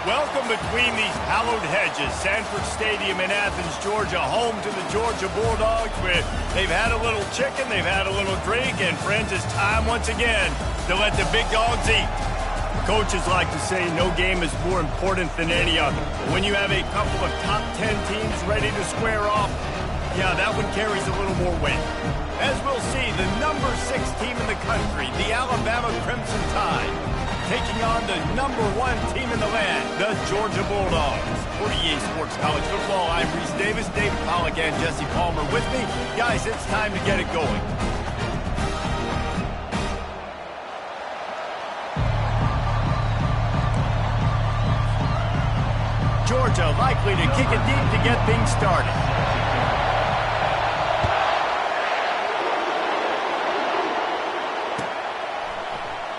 Welcome between these hallowed hedges. Sanford Stadium in Athens, Georgia, home to the Georgia Bulldogs. They've had a little chicken, they've had a little drink, and friends, it's time once again to let the big dogs eat. Coaches like to say no game is more important than any other. When you have a couple of top 10 teams ready to square off, yeah, that one carries a little more weight. As we'll see, the number 6 team in the country, the Alabama Crimson Tide, taking on the number 1 team in the land, the Georgia Bulldogs. For EA Sports College Football, I'm Reese Davis, David Pollack, and Jesse Palmer with me. Guys, it's time to get it going. Georgia likely to kick it deep to get things started.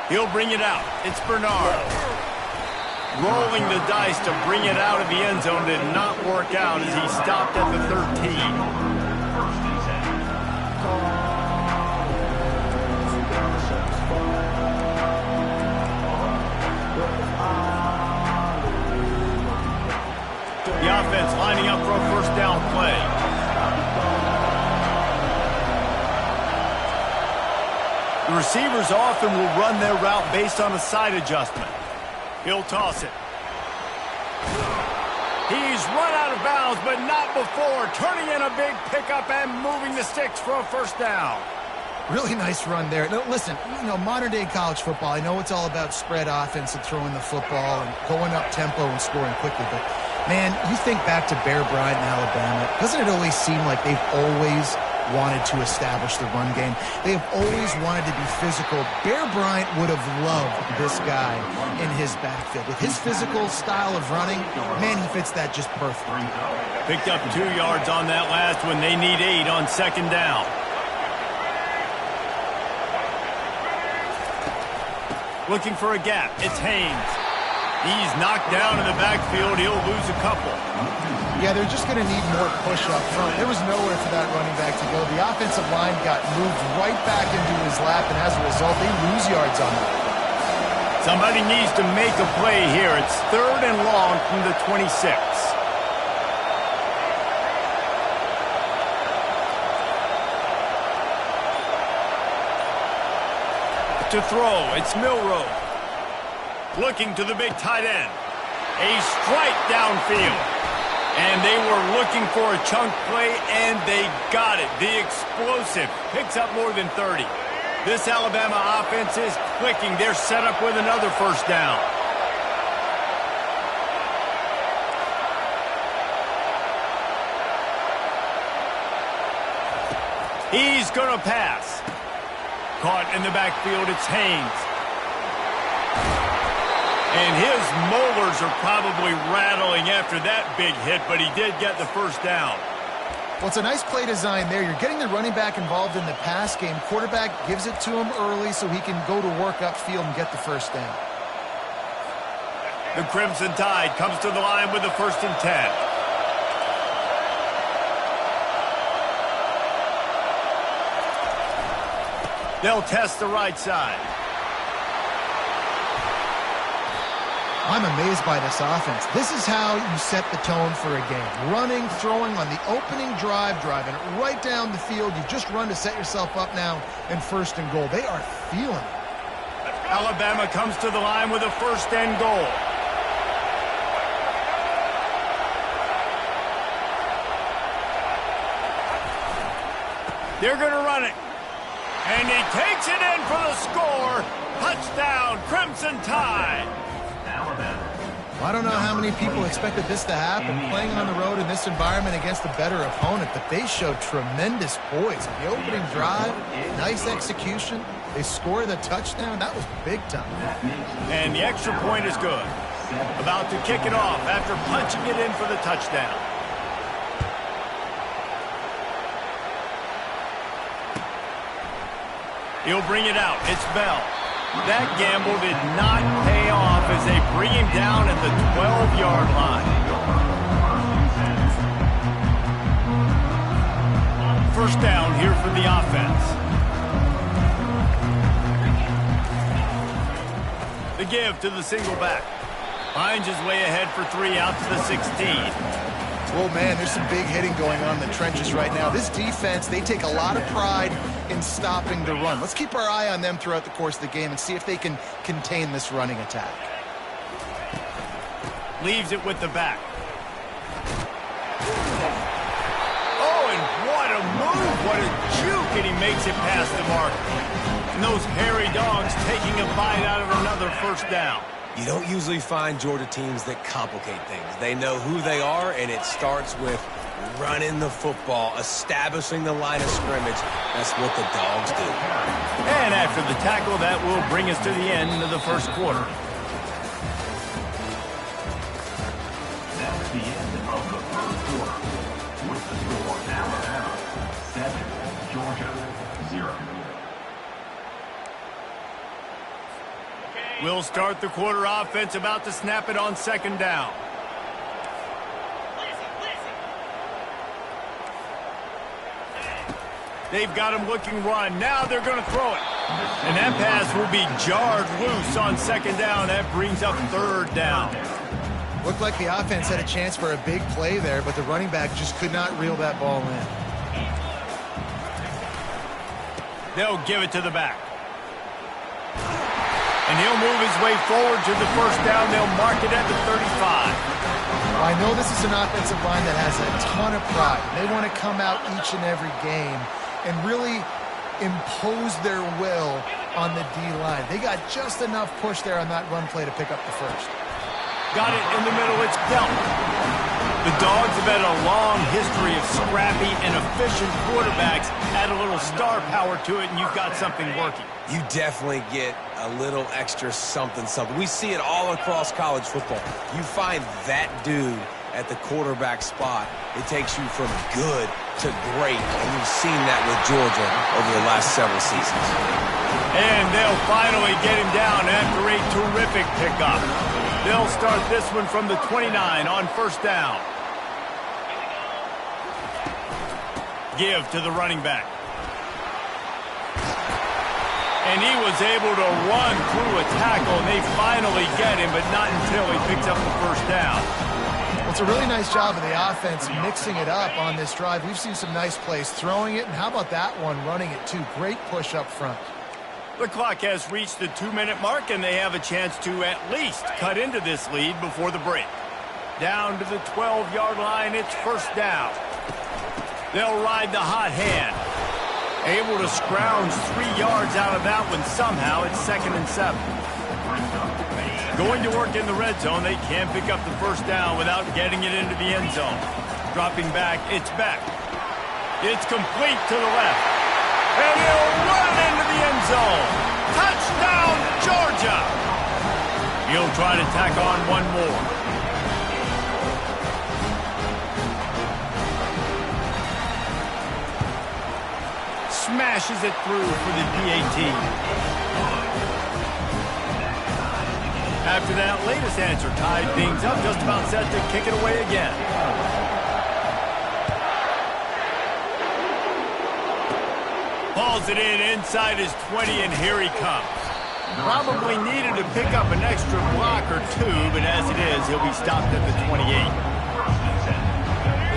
He'll bring it out. It's Bernard. Rolling the dice to bring it out of the end zone did not work out as he stopped at the 13. The offense lining up for a first down play. The receivers often will run their route based on a side adjustment. He'll toss it. He's run out of bounds, but not before. Turning in a big pickup and moving the sticks for a first down. Really nice run there. No, listen, modern-day college football, I know it's all about spread offense and throwing the football and going up tempo and scoring quickly, but, man, you think back to Bear Bryant in Alabama, doesn't it always seem like they've always wanted to establish the run game? They have always wanted to be physical. Bear Bryant would have loved this guy in his backfield. With his physical style of running, man, he fits that just perfectly. Picked up 2 yards on that last one. They need 8 on second down. Looking for a gap. It's Haynes. He's knocked down in the backfield. He'll lose a couple. Yeah, they're just going to need more push up front. There was nowhere for that running back to go. The offensive line got moved right back into his lap, and as a result, they lose yards on that. Somebody needs to make a play here. It's 3rd and long from the 26. To throw, it's Milroe. Looking to the big tight end. A strike downfield. And they were looking for a chunk play, and they got it. The explosive picks up more than 30. This Alabama offense is clicking. They're set up with another first down. He's going to pass. Caught in the backfield, it's Haynes. And his molars are probably rattling after that big hit, but he did get the first down. Well, it's a nice play design there. You're getting the running back involved in the pass game. Quarterback gives it to him early so he can go to work upfield and get the first down. The Crimson Tide comes to the line with the 1st and 10. They'll test the right side. I'm amazed by this offense. This is how you set the tone for a game. Running, throwing on the opening drive, driving it right down the field. You just run to set yourself up now in 1st and goal. They are feeling it. Alabama comes to the line with a 1st and goal. They're going to run it. And he takes it in for the score. Touchdown, Crimson Tide. I don't know how many people expected this to happen, playing on the road in this environment against a better opponent, but they showed tremendous poise. The opening drive, nice execution. They scored a touchdown. That was big time. And the extra point is good. About to kick it off after punching it in for the touchdown. He'll bring it out. It's Bell. That gamble did not pay off as they bring him down at the 12-yard line. First down here for the offense. The give to the single back. Finds his way ahead for 3 out to the 16. Oh, man, there's some big hitting going on in the trenches right now. This defense, they take a lot of pride in stopping the run. Let's keep our eye on them throughout the course of the game and see if they can contain this running attack. Leaves it with the back. Oh, and what a move, what a juke, and he makes it past the marker. And those hairy dogs taking a bite out of another first down. You don't usually find Georgia teams that complicate things. They know who they are, and it starts with running the football, establishing the line of scrimmage. That's what the dogs do. And after the tackle, that will bring us to the end of the first quarter. That's the end of the first quarter. With the score, Alabama 7, Georgia 0. We'll start the quarter offense, about to snap it on second down. They've got him looking run. Now they're going to throw it. And that pass will be jarred loose on second down. That brings up third down. Looked like the offense had a chance for a big play there, but the running back just could not reel that ball in. They'll give it to the back. And he'll move his way forward to the first down. They'll mark it at the 35. Well, I know this is an offensive line that has a ton of pride. They want to come out each and every game and really impose their will on the D-line. They got just enough push there on that run play to pick up the first. Got it in the middle. It's Belt. The Dogs have had a long history of scrappy and efficient quarterbacks. Add a little star power to it, and you've got something working. You definitely get a little extra something. We see it all across college football. You find that dude at the quarterback spot, it takes you from good to great, and you've seen that with Georgia over the last several seasons. And they'll finally get him down after a terrific pickup. They'll start this one from the 29 on first down. Give to the running back. And he was able to run through a tackle, and they finally get him, but not until he picks up the first down. Well, it's a really nice job of the offense mixing it up on this drive. We've seen some nice plays throwing it, and how about that one running it too? Great push up front. The clock has reached the 2-minute mark, and they have a chance to at least cut into this lead before the break. Down to the 12-yard line, it's first down. They'll ride the hot hand. Able to scrounge 3 yards out of that one somehow. It's 2nd and 7. Going to work in the red zone. They can't pick up the first down without getting it into the end zone. Dropping back, it's Beck. It's complete to the left. And he'll run into the end zone. Touchdown, Georgia! He'll try to tack on one more. Smashes it through for the PAT. After that latest answer tied things up, just about set to kick it away again. Hauls it in inside his 20, and here he comes. Probably needed to pick up an extra block or two, but as it is, he'll be stopped at the 28.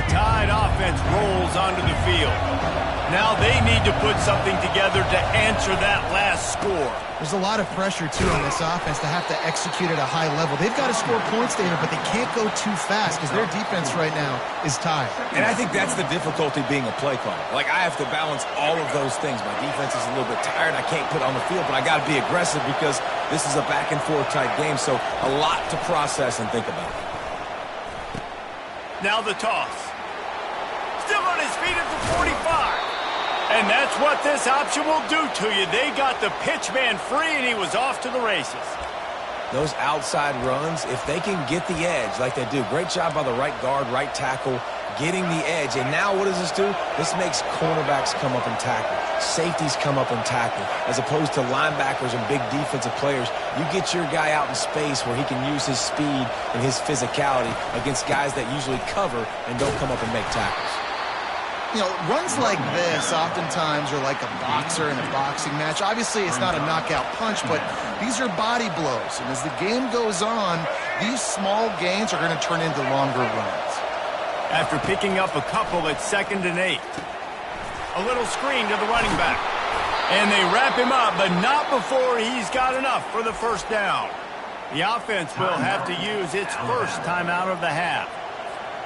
The Tide offense rolls onto the field. Now they need to put something together to answer that last score. There's a lot of pressure, too, on this offense to have to execute at a high level. They've got to score points, David, but they can't go too fast because their defense right now is tied. And I think that's the difficulty being a play caller. Like, I have to balance all of those things. My defense is a little bit tired. I can't put it on the field, but I got to be aggressive because this is a back-and-forth type game, so a lot to process and think about. Now the toss. Still on his feet at the 45. And that's what this option will do to you. They got the pitch man free, and he was off to the races. Those outside runs, if they can get the edge like they do, great job by the right guard, right tackle, getting the edge. And now what does this do? This makes cornerbacks come up and tackle. Safeties come up and tackle. As opposed to linebackers and big defensive players, you get your guy out in space where he can use his speed and his physicality against guys that usually cover and don't come up and make tackles. You know, runs like this oftentimes are like a boxer in a boxing match. Obviously, it's not a knockout punch, but these are body blows. And as the game goes on, these small gains are going to turn into longer runs. After picking up a couple at 2nd and 8. A little screen to the running back. And they wrap him up, but not before he's got enough for the first down. The offense will have to use its first timeout of the half.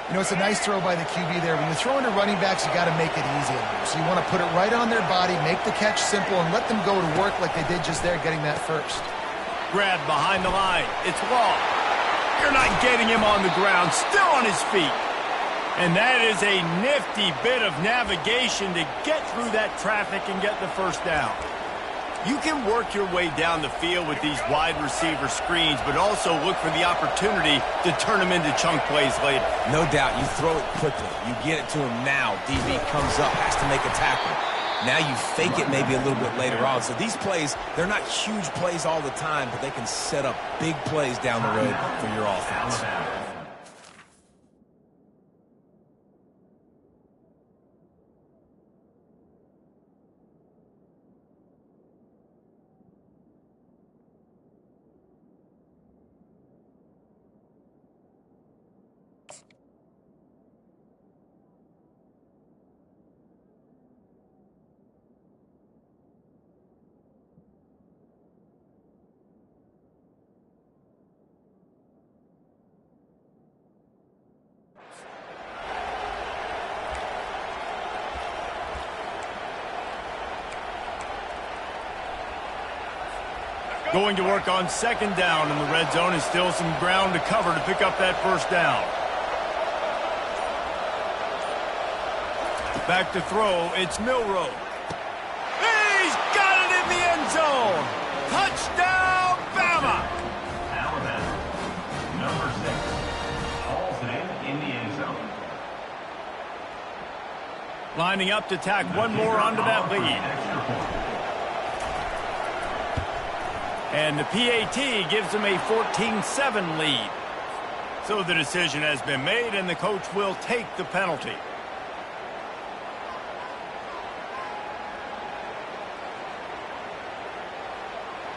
You know, it's a nice throw by the QB there. When you're throwing to running backs, you got to make it easy on them. So you want to put it right on their body, make the catch simple, and let them go to work like they did just there, getting that first. Grab behind the line. It's Law. You're not getting him on the ground. Still on his feet. And that is a nifty bit of navigation to get through that traffic and get the first down. You can work your way down the field with these wide receiver screens, but also look for the opportunity to turn them into chunk plays later. No doubt, you throw it quickly. You get it to him now. DB comes up, has to make a tackle. Now you fake it maybe a little bit later on. So these plays, they're not huge plays all the time, but they can set up big plays down the road for your offense. Going to work on 2nd down in the red zone, and still some ground to cover to pick up that first down. Back to throw, it's Milroe. He's got it in the end zone! Touchdown, Bama! Alabama, number 6, hauls it in the end zone. Lining up to tack one more onto that lead. Extra point. And the PAT gives them a 14-7 lead. So the decision has been made, and the coach will take the penalty.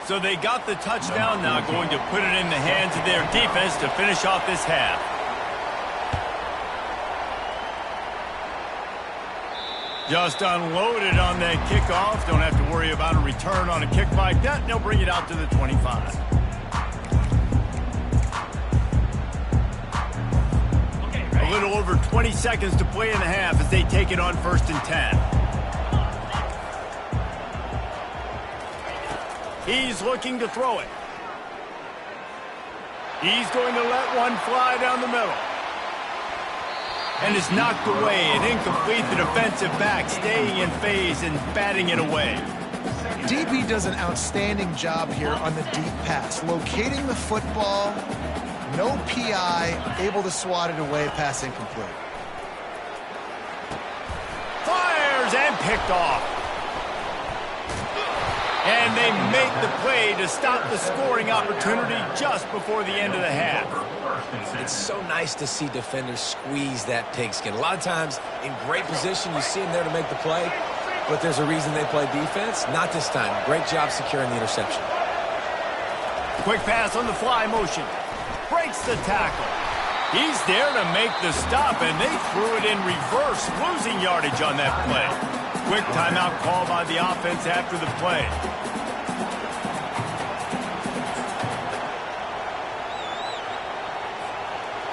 So they got the touchdown, now going to put it in the hands of their defense to finish off this half. Just unloaded on that kickoff. Don't have to worry about a return on a kick like that. They'll bring it out to the 25. A little over 20 seconds to play in the half as they take it on 1st and 10. He's looking to throw it. He's going to let one fly down the middle. And is knocked away and incomplete. The defensive back staying in phase and batting it away. DB does an outstanding job here on the deep pass, locating the football, no PI, able to swat it away, pass incomplete. Fires and picked off. And they make the play to stop the scoring opportunity just before the end of the half. It's so nice to see defenders squeeze that pigskin. A lot of times, in great position, you see them there to make the play, but there's a reason they play defense. Not this time. Great job securing the interception. Quick pass on the fly motion. Breaks the tackle. He's there to make the stop, and they threw it in reverse, losing yardage on that play. Quick timeout call by the offense after the play.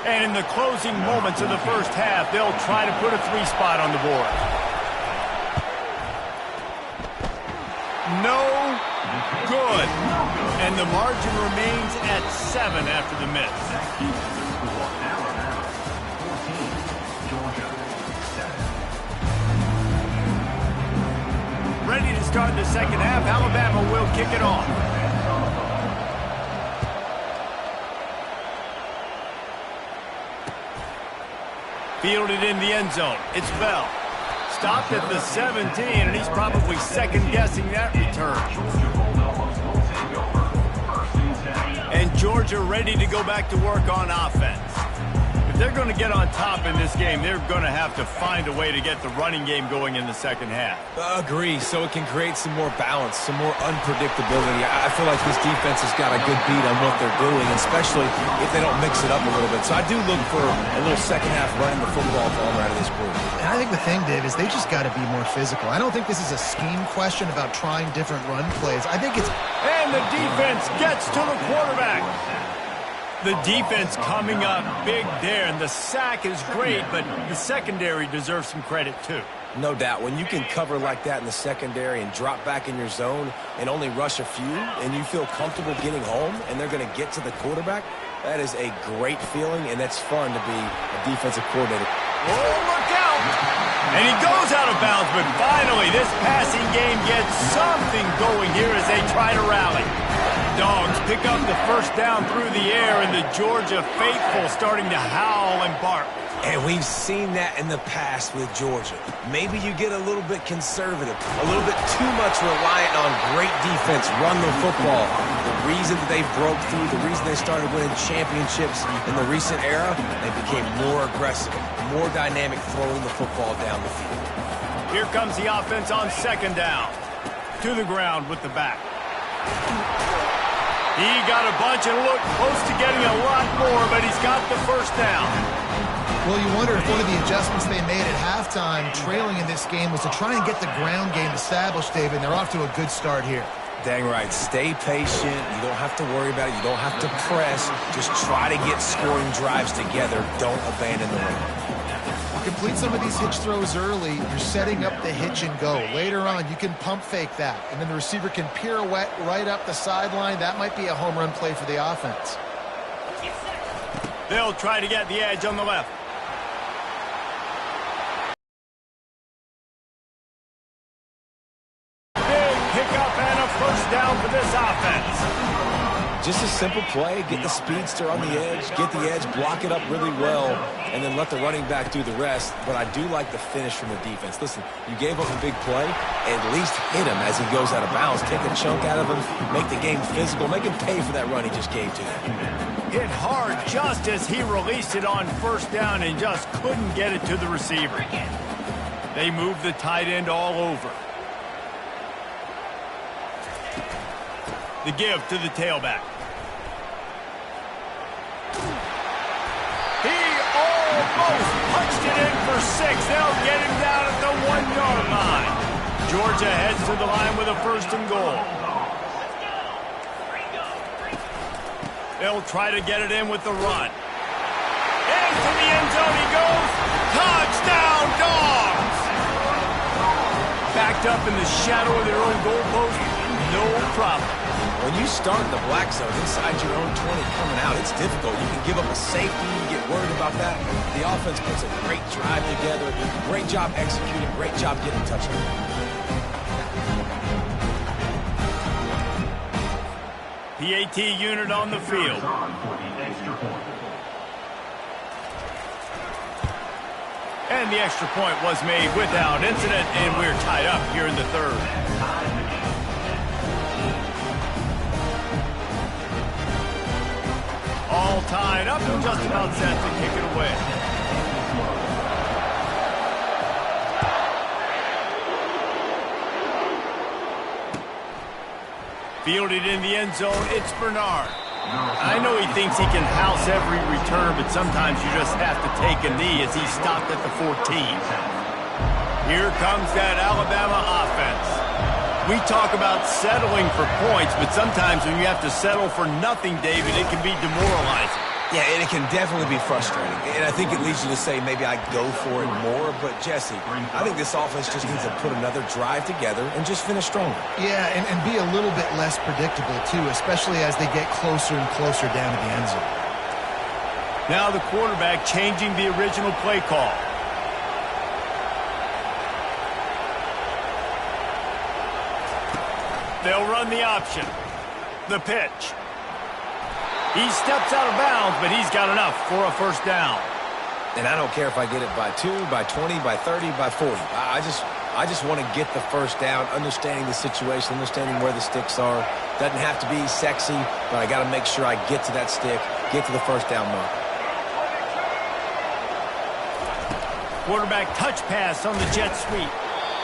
And in the closing moments of the first half, they'll try to put a 3-spot on the board. No good. And the margin remains at 7 after the miss. Alabama, 14, Georgia, 7. Ready to start the second half. Alabama will kick it off. Fielded in the end zone. It's Bell. Stopped at the 17, and he's probably second-guessing that return. And Georgia ready to go back to work on offense. If they're going to get on top in this game, they're going to have to find a way to get the running game going in the second half. Agree, so it can create some more balance, some more unpredictability. I feel like this defense has got a good beat on what they're doing, especially if they don't mix it up a little bit. So I do look for a little second half running the football form out of this group. And I think the thing, Dave, is they just got to be more physical. I don't think this is a scheme question about trying different run plays. I think it's... And the defense gets to the quarterback. The defense coming up big there, and the sack is great, but the secondary deserves some credit too. No doubt. When you can cover like that in the secondary and drop back in your zone and only rush a few, and you feel comfortable getting home, and they're going to get to the quarterback, that is a great feeling, and it's fun to be a defensive coordinator. Oh, look out! And he goes out of bounds, but finally this passing game gets something going here as they try to rally. Dogs pick up the first down through the air, and the Georgia faithful starting to howl and bark. And we've seen that in the past with Georgia. Maybe you get a little bit conservative, a little bit too much reliant on great defense, run the football. The reason that they broke through, the reason they started winning championships in the recent era, they became more aggressive, more dynamic throwing the football down the field. Here comes the offense on second down. To the ground with the back. He got a bunch and looked close to getting a lot more, but he's got the first down. Well, you wonder if one of the adjustments they made at halftime, trailing in this game, was to try and get the ground game established, David, and they're off to a good start here. Dang right. Stay patient. You don't have to worry about it. You don't have to press. Just try to get scoring drives together. Don't abandon the run. Complete some of these hitch throws early. You're setting up the hitch and go. Later on, you can pump fake that, and then the receiver can pirouette right up the sideline. That might be a home run play for the offense. They'll try to get the edge on the left. Big pickup and a first down for this offense. Just a simple play, get the speedster on the edge, get the edge, block it up really well, and then let the running back do the rest. But I do like the finish from the defense. Listen, you gave up a big play, at least hit him as he goes out of bounds. Take a chunk out of him, make the game physical, make him pay for that run he just gave to you. Hit hard just as he released it on first down and just couldn't get it to the receiver. They move the tight end all over. The give to the tailback. He almost punched it in for 6. They'll get him down at the 1-yard line. Georgia heads to the line with a first and goal. They'll try to get it in with the run. Into the end zone he goes. Touchdown, Dogs! Backed up in the shadow of their own goalpost, no problem. When you start in the black zone inside your own 20 coming out, it's difficult. You can give up a safety, you get worried about that. The offense puts a great drive together. Great job executing, great job getting touchdown. PAT unit on the field. And the extra point was made without incident, and we're tied up here in the third. All tied up and just about set to kick it away. Fielded in the end zone, it's Bernard. I know he thinks he can house every return, but sometimes you just have to take a knee as he stopped at the 14. Here comes that Alabama offense. We talk about settling for points, but sometimes when you have to settle for nothing, David, it can be demoralizing. Yeah, and it can definitely be frustrating. And I think it leads you to say maybe I go for it more. But, Jesse, I think this offense just needs to put another drive together and just finish stronger. Yeah, and be a little bit less predictable, too, especially as they get closer and closer down to the end zone. Now the quarterback changing the original play call. They'll run the option. The pitch. He steps out of bounds, but he's got enough for a first down. And I don't care if I get it by 2, by 20, by 30, by 40. I just want to get the first down, understanding the situation, understanding where the sticks are. Doesn't have to be sexy, but I got to make sure I get to that stick, get to the first down mark. Quarterback touch pass on the jet sweep.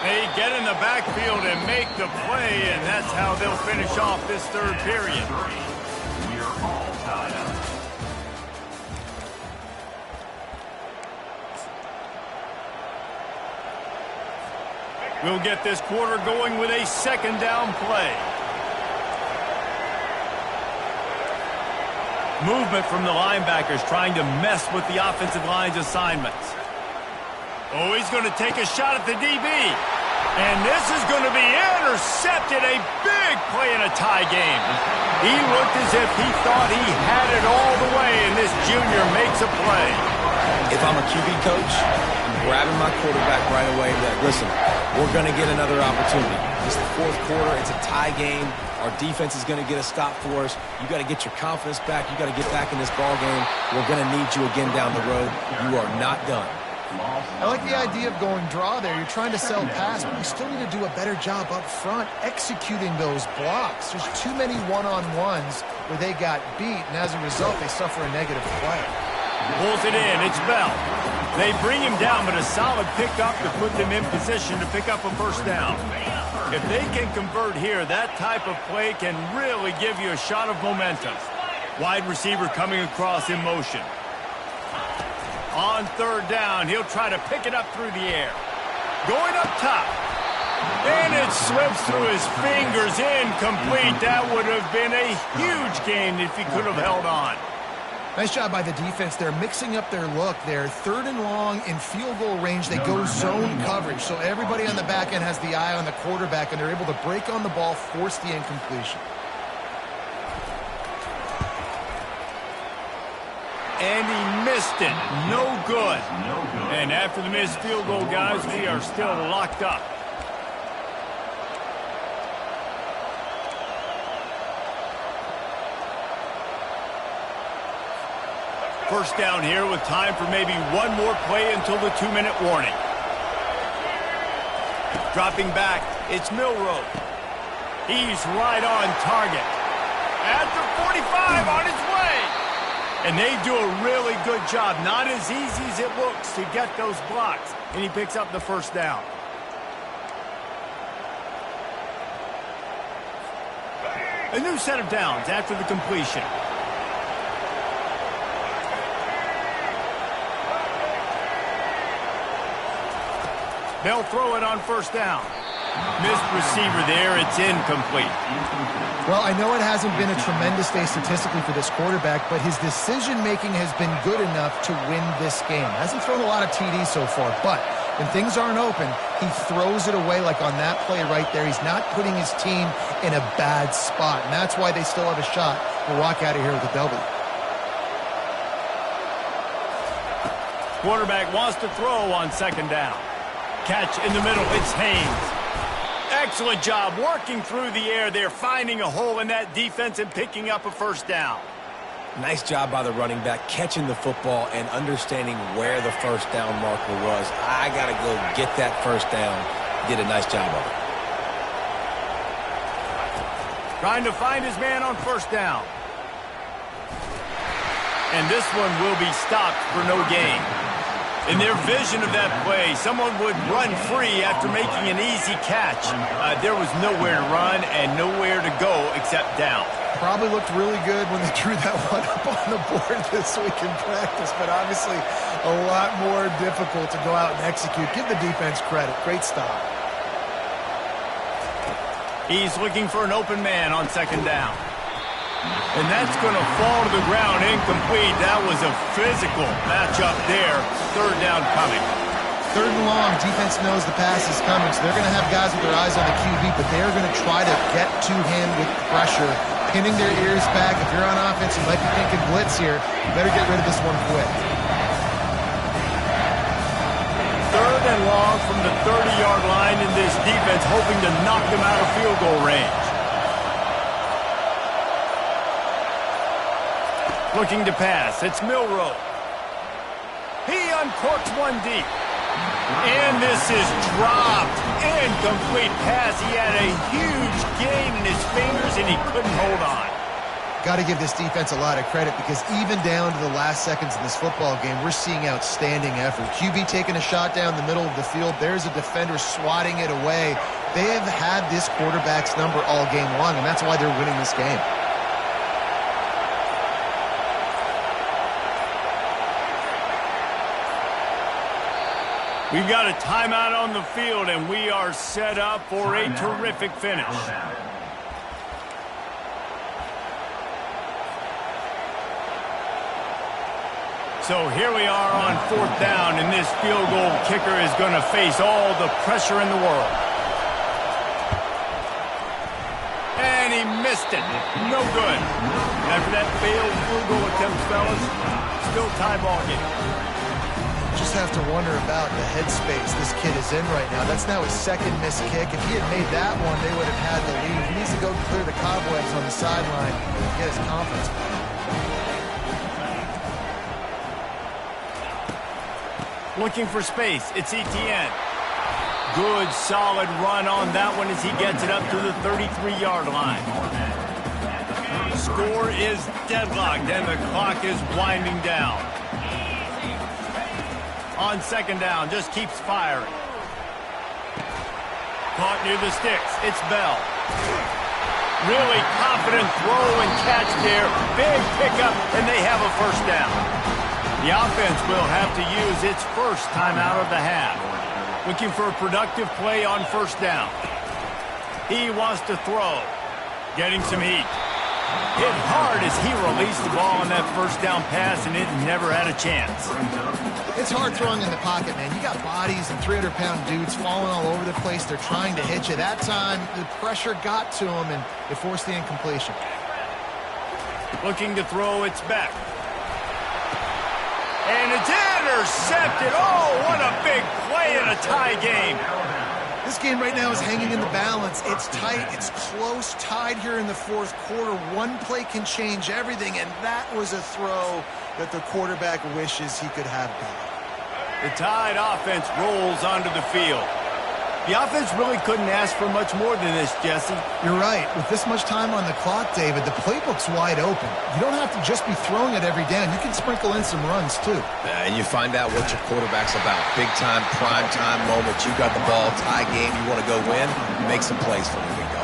They get in the backfield and make the play, and that's how they'll finish off this third period. We are all tied up. We'll get this quarter going with a second down play. Movement from the linebackers trying to mess with the offensive line's assignments. Oh, he's going to take a shot at the DB. And this is going to be intercepted. A big play in a tie game. He looked as if he thought he had it all the way, and this junior makes a play. If I'm a QB coach, I'm grabbing my quarterback right away and be like, listen, we're going to get another opportunity. It's the fourth quarter. It's a tie game. Our defense is going to get a stop for us. You got to get your confidence back. You got to get back in this ball game. We're going to need you again down the road. You are not done. I like the idea of going draw there. You're trying to sell pass, but you still need to do a better job up front executing those blocks. There's too many one-on-ones where they got beat, and as a result, they suffer a negative play. Pulls it in. It's Bell. They bring him down, but a solid pickup to put them in position to pick up a first down. If they can convert here, that type of play can really give you a shot of momentum. Wide receiver coming across in motion. On third down, he'll try to pick it up through the air. Going up top. And it slips through his fingers, incomplete. That would have been a huge gain if he could have held on. Nice job by the defense. They're mixing up their look. They're third and long in field goal range. They go zone coverage. So everybody on the back end has the eye on the quarterback, and they're able to break on the ball, force the incompletion. And he missed it. No good. And after the missed field goal, guys, we are still locked up. First down here with time for maybe one more play until the 2-minute warning. Dropping back, it's Milroe. He's right on target. At the 45, on his way. And they do a really good job. Not as easy as it looks to get those blocks. And he picks up the first down. A new set of downs after the completion. They'll throw it on first down. Missed receiver there. It's incomplete. Well, I know it hasn't been a tremendous day statistically for this quarterback, but his decision-making has been good enough to win this game. Hasn't thrown a lot of TDs so far, but when things aren't open, he throws it away like on that play right there. He's not putting his team in a bad spot, and that's why they still have a shot to walk out of here with a W. Quarterback wants to throw on second down. Catch in the middle. It's Haynes. Excellent job working through the air there, finding a hole in that defense and picking up a first down. Nice job by the running back, catching the football and understanding where the first down marker was. I got to go get that first down. Did a nice job of it. Trying to find his man on first down. And this one will be stopped for no gain. In their vision of that play, someone would run free after making an easy catch. There was nowhere to run and nowhere to go except down. Probably looked really good when they drew that one up on the board this week in practice, but obviously a lot more difficult to go out and execute. Give the defense credit. Great stop. He's looking for an open man on second down. And that's going to fall to the ground, incomplete. That was a physical matchup there. Third down coming. Third and long, defense knows the pass is coming, so they're going to have guys with their eyes on the QB, but they're going to try to get to him with pressure, pinning their ears back. If you're on offense, you might be thinking blitz here. You better get rid of this one quick. Third and long from the 30-yard line in this defense, hoping to knock them out of field goal range. Looking to pass. It's Milroe. He uncorks one deep. And this is dropped. Incomplete pass. He had a huge gain in his fingers, and he couldn't hold on. Got to give this defense a lot of credit because even down to the last seconds of this football game, we're seeing outstanding effort. QB taking a shot down the middle of the field. There's a defender swatting it away. They have had this quarterback's number all game long, and that's why they're winning this game. We've got a timeout on the field, and we are set up for a terrific finish. So here we are on 4th down, and this field goal kicker is going to face all the pressure in the world. And he missed it. No good. After that failed field goal attempt, fellas, still tie ball game. Just have to wonder about the headspace this kid is in right now. That's now his second missed kick. If he had made that one, they would have had the lead. He needs to go clear the cobwebs on the sideline and get his confidence. Looking for space. It's Etienne. Good, solid run on that one as he gets it up to the 33-yard line. Score is deadlocked, and the clock is winding down. On 2nd down, just keeps firing. Caught near the sticks. It's Bell. Really confident throw and catch there. Big pickup, and they have a 1st down. The offense will have to use its first timeout of the half. Looking for a productive play on 1st down. He wants to throw. Getting some heat. Hit hard as he released the ball on that 1st down pass, and it never had a chance. It's hard throwing in the pocket, man. You got bodies and 300-pound dudes falling all over the place. They're trying to hit you. That time, the pressure got to him, and it forced the incompletion. Looking to throw, it's back. And it's intercepted. Oh, what a big play in a tie game. This game right now is hanging in the balance. It's tight. It's close. Tied here in the 4th quarter. One play can change everything, and that was a throw that the quarterback wishes he could have done. The Tide offense rolls onto the field. The offense really couldn't ask for much more than this, Jesse. You're right. With this much time on the clock, David, the playbook's wide open. You don't have to just be throwing it every down. You can sprinkle in some runs, too. And you find out what your quarterback's about. Big-time, prime-time moments. You got the ball, tie game, you want to go win, make some plays for them to go.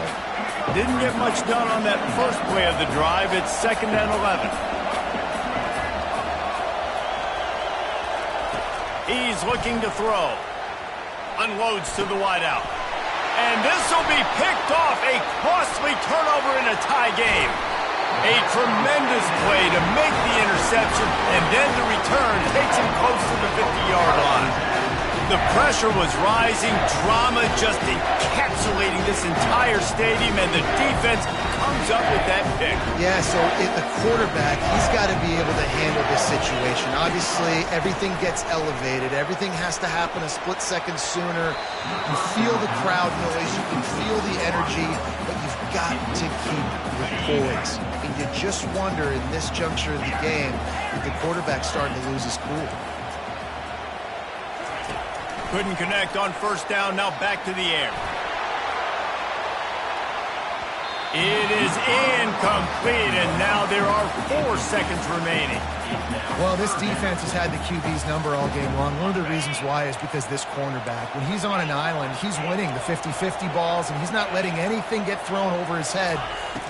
Didn't get much done on that first play of the drive. It's 2nd and 11. He's looking to throw. Unloads to the wideout. And this will be picked off. A costly turnover in a tie game. A tremendous play to make the interception, and then the return takes him close to the 50-yard line. The pressure was rising, drama just encapsulating this entire stadium, and the defense comes up with that pick. Yeah, so the quarterback, he's got to be able to handle this situation. Obviously, everything gets elevated. Everything has to happen a split second sooner. You feel the crowd noise. You can feel the energy, but you've got to keep your poise. And you just wonder in this juncture of the game if the quarterback's starting to lose his cool. Couldn't connect on 1st down, now back to the air. It is incomplete, and now there are 4 seconds remaining. Well, this defense has had the QB's number all game long. One of the reasons why is because this cornerback, when he's on an island, he's winning the 50-50 balls, and he's not letting anything get thrown over his head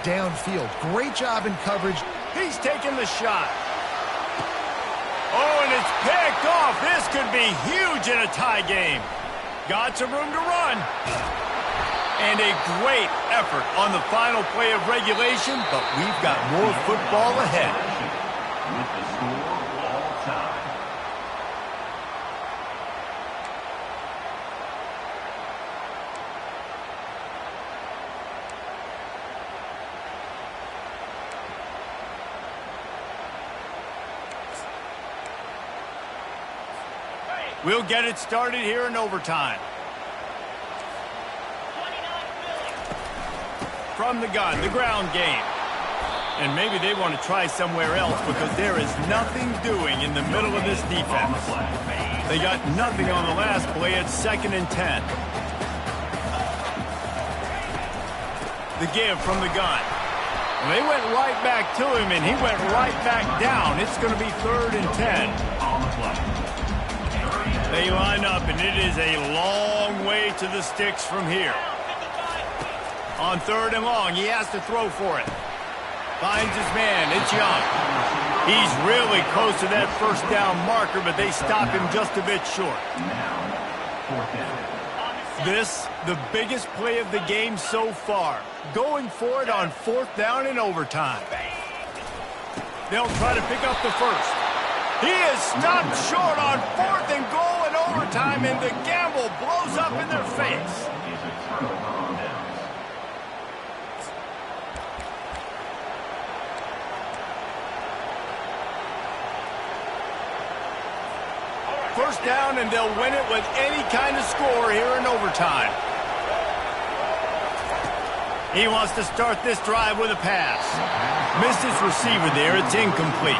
downfield. Great job in coverage. He's taking the shot. Oh, and it's picked off. This could be huge in a tie game. Got some room to run. And a great effort on the final play of regulation, but we've got more football ahead. With the score all time. We'll get it started here in overtime. From the gun, the ground game. And maybe they want to try somewhere else because there is nothing doing in the middle of this defense. They got nothing on the last play. It's 2nd and 10. The give from the gun. Well, they went right back to him, and he went right back down. It's going to be 3rd and 10. On the play. They line up, and it is a long way to the sticks from here. On 3rd and long, he has to throw for it. Finds his man. It's Young. He's really close to that first down marker, but they stop him just a bit short. Now, 4th down. This, the biggest play of the game so far. Going for it on 4th down in overtime. They'll try to pick up the first. He is stopped short on 4th and goal in overtime, and the gamble blows up in their face. Is a turnover on downs. First down, and they'll win it with any kind of score here in overtime. He wants to start this drive with a pass. Missed his receiver there. It's incomplete.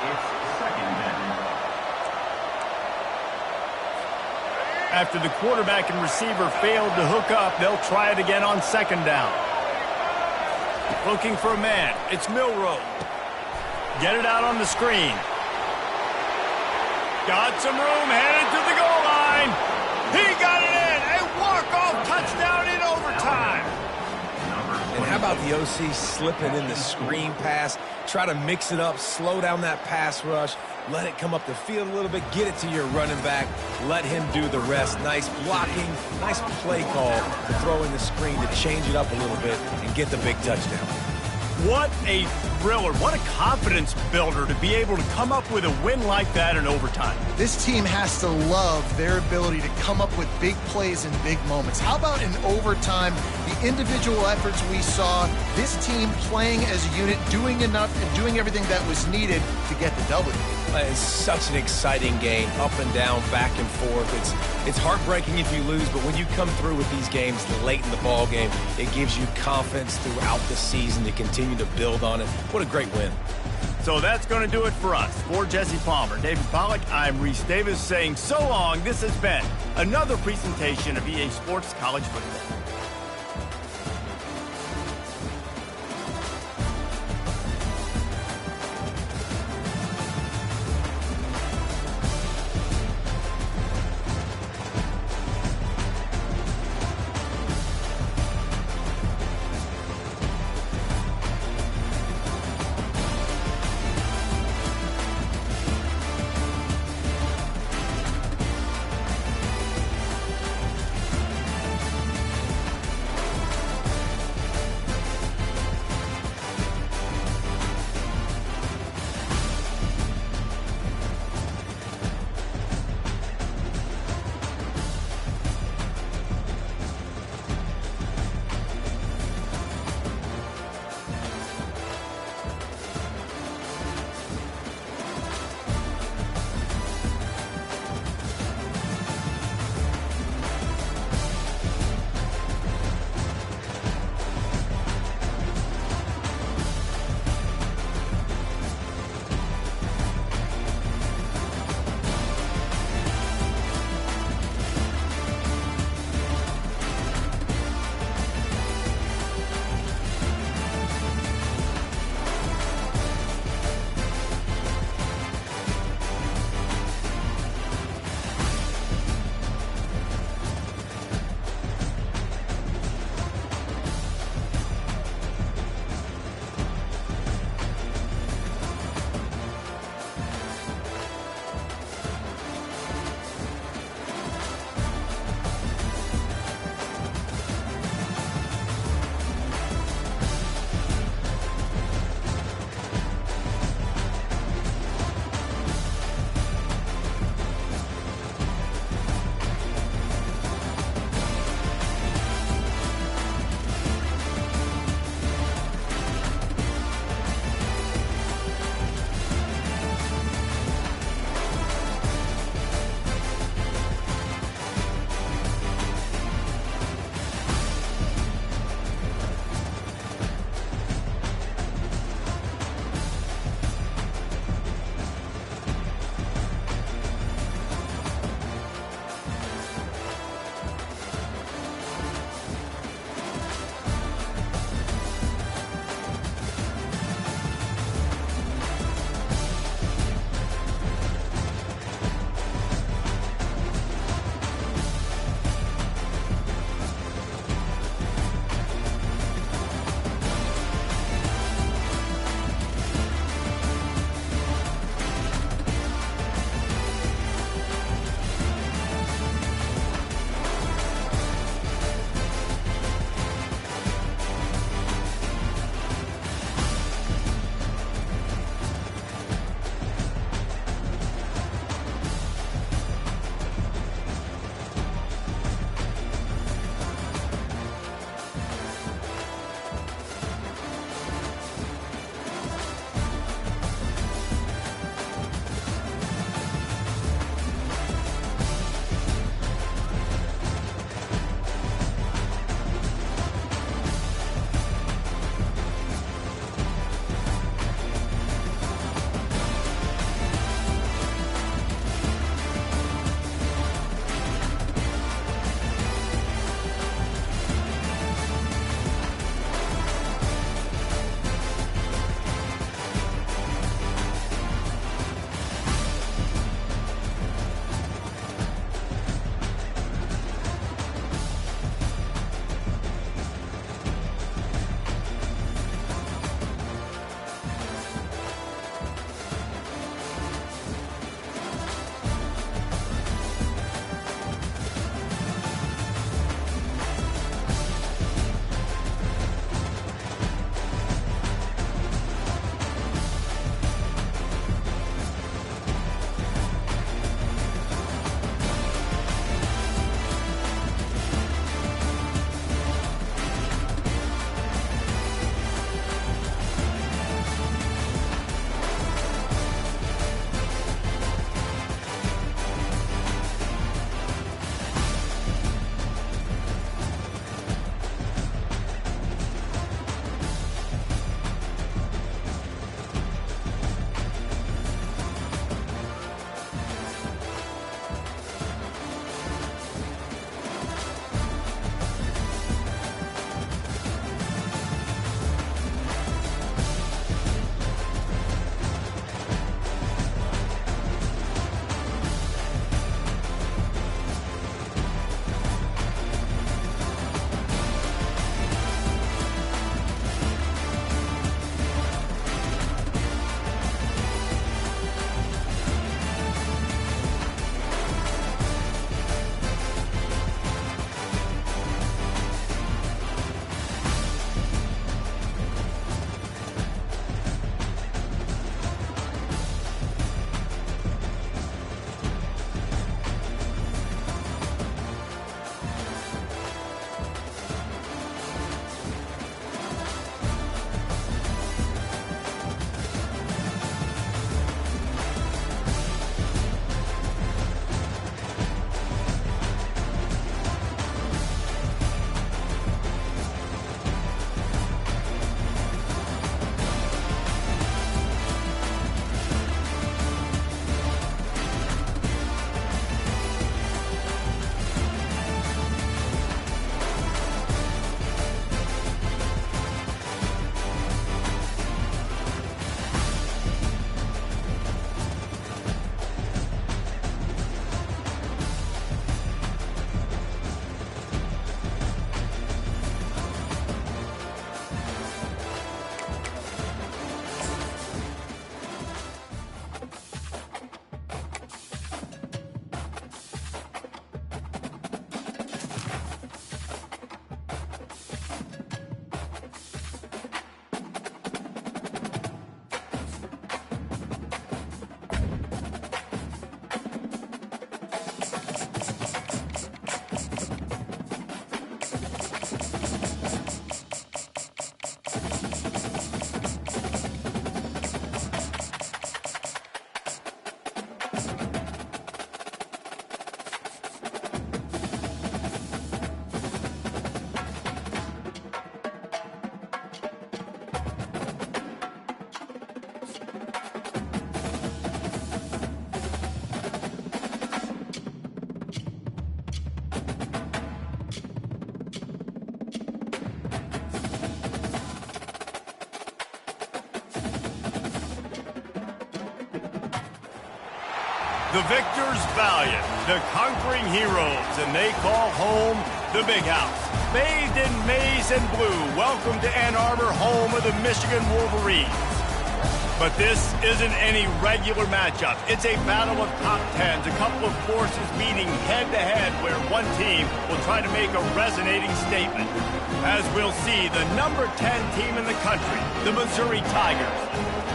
It's 2nd down. After the quarterback and receiver failed to hook up, they'll try it again on 2nd down. Looking for a man. It's Milroe. Get it out on the screen. Got some room, headed to the goal line. He got it in. A walk-off touchdown in overtime. And how about the OC slipping in the screen pass? Try to mix it up, slow down that pass rush, let it come up the field a little bit, get it to your running back, let him do the rest. Nice blocking, nice play call to throw in the screen to change it up a little bit and get the big touchdown. What a thriller. What a confidence builder to be able to come up with a win like that in overtime. This team has to love their ability to come up with big plays in big moments. How about in overtime, the individual efforts we saw, this team playing as a unit, doing enough and doing everything that was needed to get the W. It's such an exciting game, up and down, back and forth. It's heartbreaking if you lose, but when you come through with these games late in the ball game, it gives you confidence throughout the season to continue to build on it. What a great win. So that's going to do it for us. For Jesse Palmer, David Pollack, I'm Reese Davis saying so long. This has been another presentation of EA Sports College Football. The victors valiant, the conquering heroes, and they call home the Big House. Bathed in maize and blue, welcome to Ann Arbor, home of the Michigan Wolverines. But this isn't any regular matchup. It's a battle of top tens, a couple of forces meeting head-to-head where one team will try to make a resonating statement. As we'll see, the number 10 team in the country, the Missouri Tigers,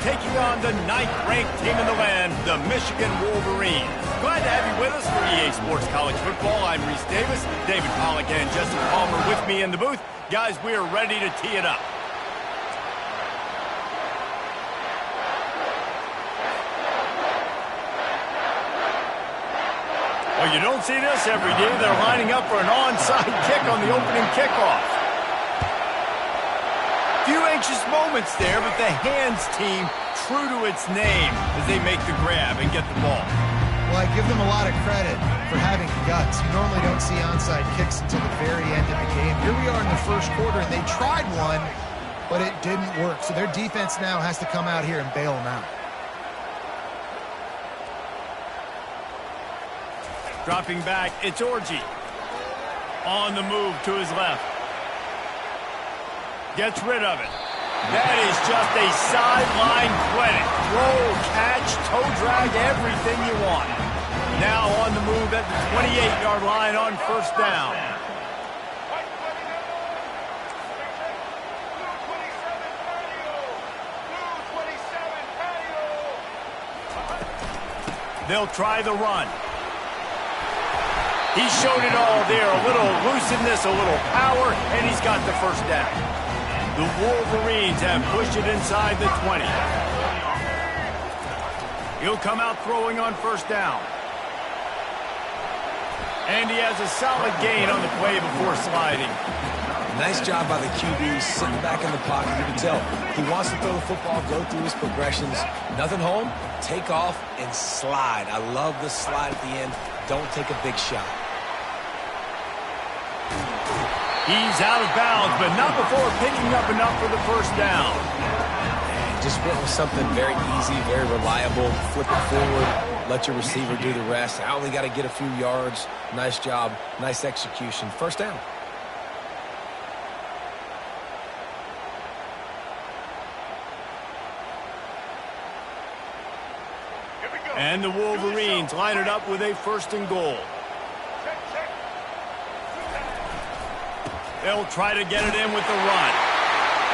taking on the 9th-ranked team in the land, the Michigan Wolverines. Glad to have you with us for EA Sports College Football. I'm Reese Davis, David Pollack and Justin Palmer with me in the booth. Guys, we are ready to tee it up. Well, you don't see this every day. They're lining up for an onside kick on the opening kickoff. Few anxious moments there, but the hands team true to its name as they make the grab and get the ball. Well, I give them a lot of credit for having guts. You normally don't see onside kicks until the very end of the game. Here we are in the first quarter, and they tried one, but it didn't work. So their defense now has to come out here and bail them out. Dropping back, it's Orji. On the move to his left. Gets rid of it. That is just a sideline credit. Throw, catch, toe drag, everything you want. Now on the move at the 28-yard line on first down. They'll try the run. He showed it all there. A little elusiveness, a little power, and he's got the first down. The Wolverines have pushed it inside the 20. He'll come out throwing on first down. And he has a solid gain on the play before sliding. Nice job by the QB, sitting back in the pocket. You can tell he wants to throw the football, go through his progressions. Nothing home, take off, and slide. I love the slide at the end. Don't take a big shot. He's out of bounds, but not before picking up enough for the first down. Just went with something very easy, very reliable. Flip it forward, let your receiver do the rest. I only got to get a few yards. Nice job, nice execution. First down. And the Wolverines line it up with a first and goal. They'll try to get it in with the run.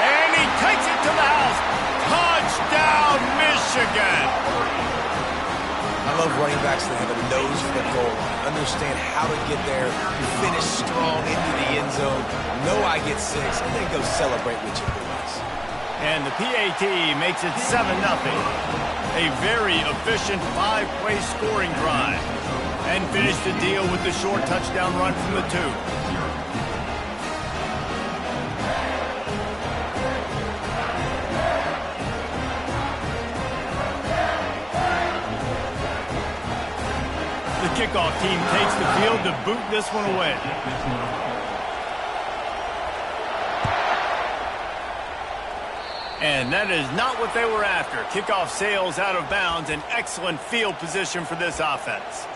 And he takes it to the house. Touchdown, Michigan! I love running backs that have a nose for the goal line. Understand how to get there, finish strong into the end zone. Know I get 6, and then go celebrate with your boys. And the PAT makes it 7-0. A very efficient 5-play scoring drive. And finish the deal with the short touchdown run from the 2. The kickoff team takes the field to boot this one away. And that is not what they were after. Kickoff sails out of bounds, an excellent field position for this offense.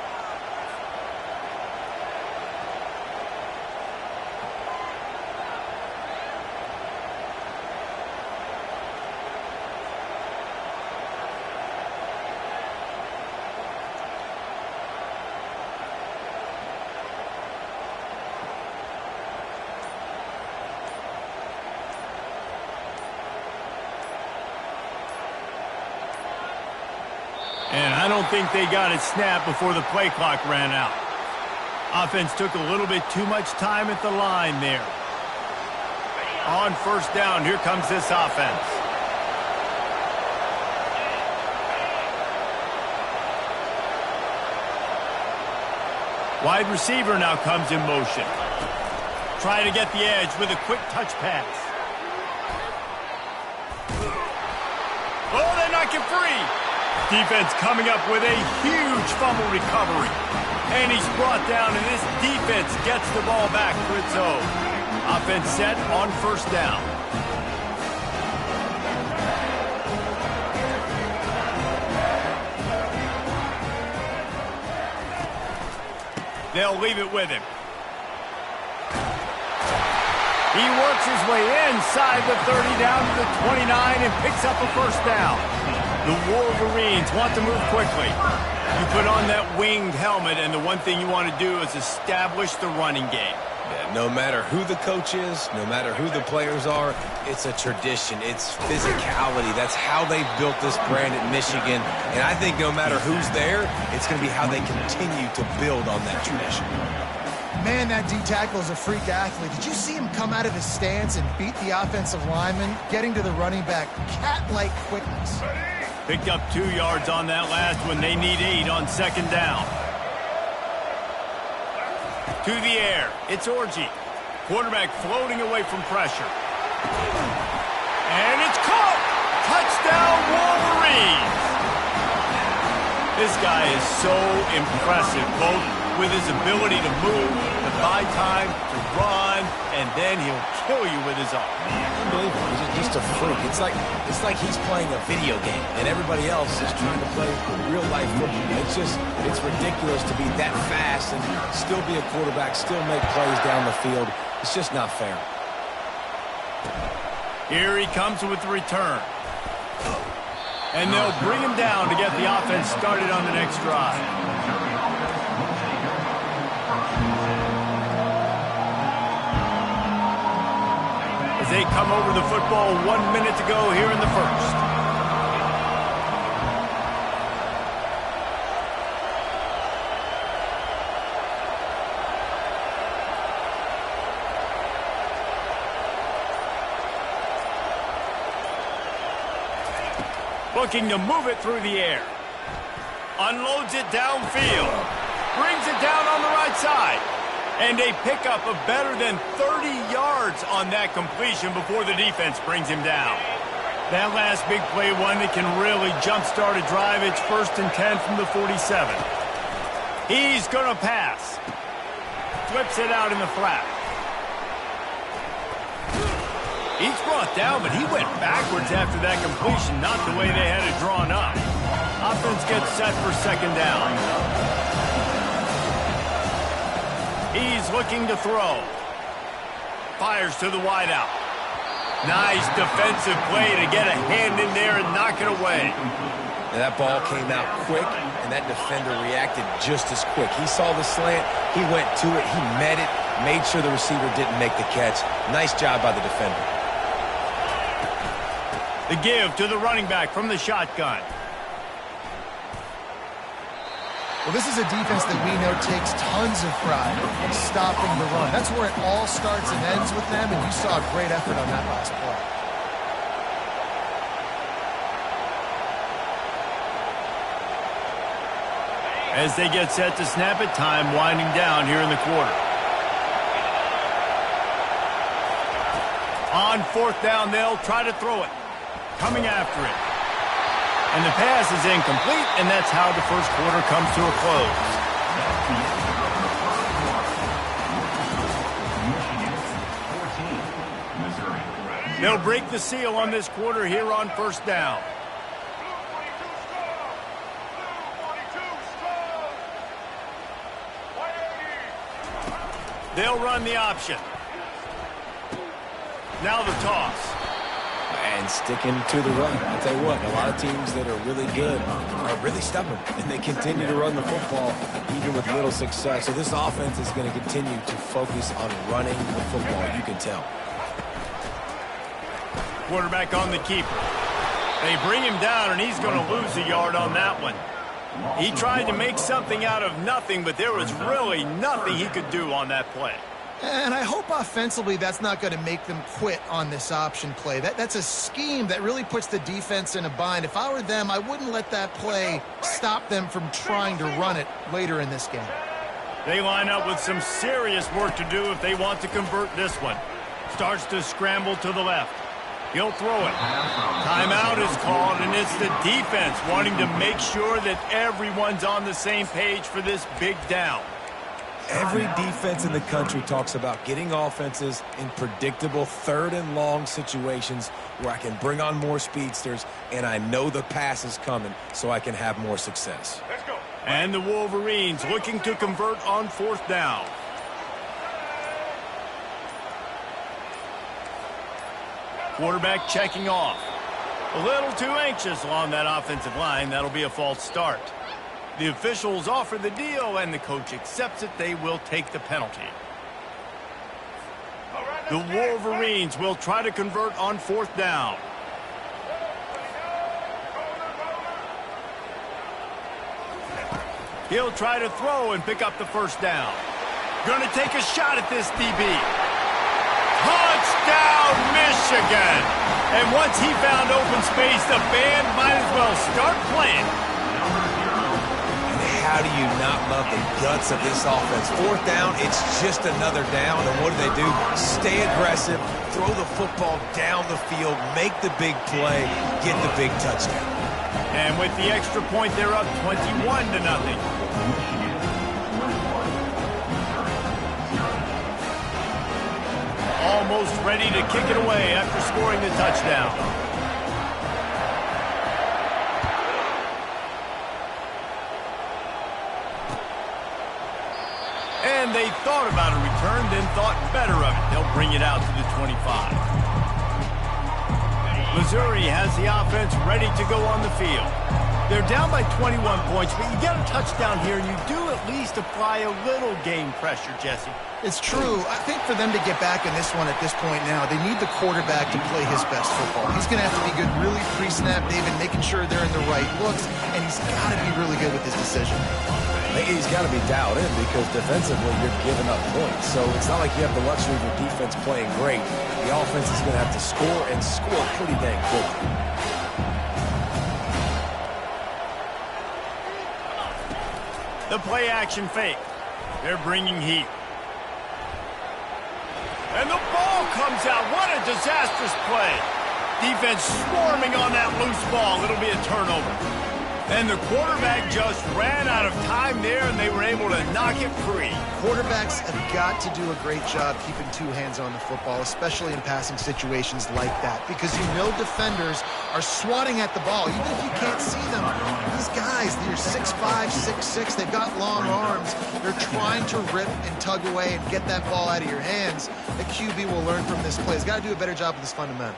And I don't think they got it snapped before the play clock ran out. Offense took a little bit too much time at the line there. On first down, here comes this offense. Wide receiver now comes in motion. Try to get the edge with a quick touch pass. Oh, they knock it free. Defense coming up with a huge fumble recovery. And he's brought down, and this defense gets the ball back for its own. Offense set on first down. They'll leave it with him. He works his way inside the 30 down to the 29 and picks up a first down. The Wolverines want to move quickly. You put on that winged helmet, and the one thing you want to do is establish the running game. Yeah, no matter who the coach is, no matter who the players are, it's a tradition. It's physicality. That's how they've built this brand at Michigan. And I think no matter who's there, it's going to be how they continue to build on that tradition. Man, that D-tackle is a freak athlete. Did you see him come out of his stance and beat the offensive lineman, getting to the running back? Cat-like quickness. Picked up 2 yards on that last one. They need 8 on second down. To the air. It's Orji. Quarterback floating away from pressure. And it's caught! Touchdown, Wolverines! This guy is so impressive, both with his ability to move, to buy time, to run, and then he'll kill you with his arm. Unbelievable. He's just a freak. It's like he's playing a video game, and everybody else is trying to play real-life football. It's ridiculous to be that fast and still be a quarterback, still make plays down the field. It's just not fair. Here he comes with the return. And they'll bring him down to get the offense started on the next drive. As they come over the football, 1 minute to go here in the first. Looking to move it through the air. Unloads it downfield. Brings it down on the right side. And a pickup of better than 30 yards on that completion before the defense brings him down. That last big play, one that can really jumpstart a drive. It's 1st and 10 from the 47. He's going to pass. Flips it out in the flat. He's brought down, but he went backwards after that completion, not the way they had it drawn up. Offense gets set for second down. He's looking to throw. Fires to the wideout. Nice defensive play to get a hand in there and knock it away. And that ball came out quick, and that defender reacted just as quick. He saw the slant, he went to it, he met it, made sure the receiver didn't make the catch. Nice job by the defender. The give to the running back from the shotgun. Well, this is a defense that we know takes tons of pride in stopping the run. That's where it all starts and ends with them, and you saw a great effort on that last play. As they get set to snap it, time winding down here in the quarter. On 4th down, they'll try to throw it. Coming after it. And the pass is incomplete, and that's how the first quarter comes to a close. They'll break the seal on this quarter here on 1st down. They'll run the option. Now the toss. And sticking to the run. I'll tell you what, a lot of teams that are really good are really stubborn, and they continue to run the football even with little success. So this offense is going to continue to focus on running the football, you can tell. Quarterback on the keeper. They bring him down, and he's going to lose a yard on that one. He tried to make something out of nothing, but there was really nothing he could do on that play. And I hope offensively that's not going to make them quit on this option play. That's a scheme that really puts the defense in a bind. If I were them, I wouldn't let that play stop them from trying to run it later in this game. They line up with some serious work to do if they want to convert this one. Starts to scramble to the left. He'll throw it. Timeout is called, and it's the defense wanting to make sure that everyone's on the same page for this big down. Every defense in the country talks about getting offenses in predictable 3rd and long situations where I can bring on more speedsters and I know the pass is coming so I can have more success. Let's go. And the Wolverines looking to convert on 4th down. Quarterback checking off. A little too anxious along that offensive line. That'll be a false start. The officials offer the deal, and the coach accepts it. They will take the penalty. The Wolverines will try to convert on 4th down. He'll try to throw and pick up the 1st down. Going to take a shot at this DB. Touchdown, Michigan! And once he found open space, the band might as well start playing. And how do you not love the guts of this offense? 4th down, it's just another down. And what do? Stay aggressive, throw the football down the field, make the big play, get the big touchdown. And with the extra point, they're up 21-0. Almost ready to kick it away after scoring the touchdown. And they thought about a return, then thought better of it. They'll bring it out to the 25. Missouri has the offense ready to go on the field. They're down by 21 points, but you get a touchdown here, and you do at least apply a little game pressure, Jesse. It's true. I think for them to get back in this one at this point now, they need the quarterback to play his best football. He's going to have to be good really pre-snap, David, making sure they're in the right looks, and he's got to be really good with his decision. He's got to be dialed in because defensively you're giving up points. So it's not like you have the luxury of your defense playing great. The offense is going to have to score and score pretty dang quickly. The play action fake. They're bringing heat. And the ball comes out. What a disastrous play. Defense swarming on that loose ball. It'll be a turnover. And the quarterback just ran out of time there, and they were able to knock it free. Quarterbacks have got to do a great job keeping 2 hands on the football, especially in passing situations like that, because you know defenders are swatting at the ball. Even if you can't see them, these guys, they're 6'5", 6'6", they've got long arms. They're trying to rip and tug away and get that ball out of your hands. The QB will learn from this play. He's got to do a better job with his fundamentals.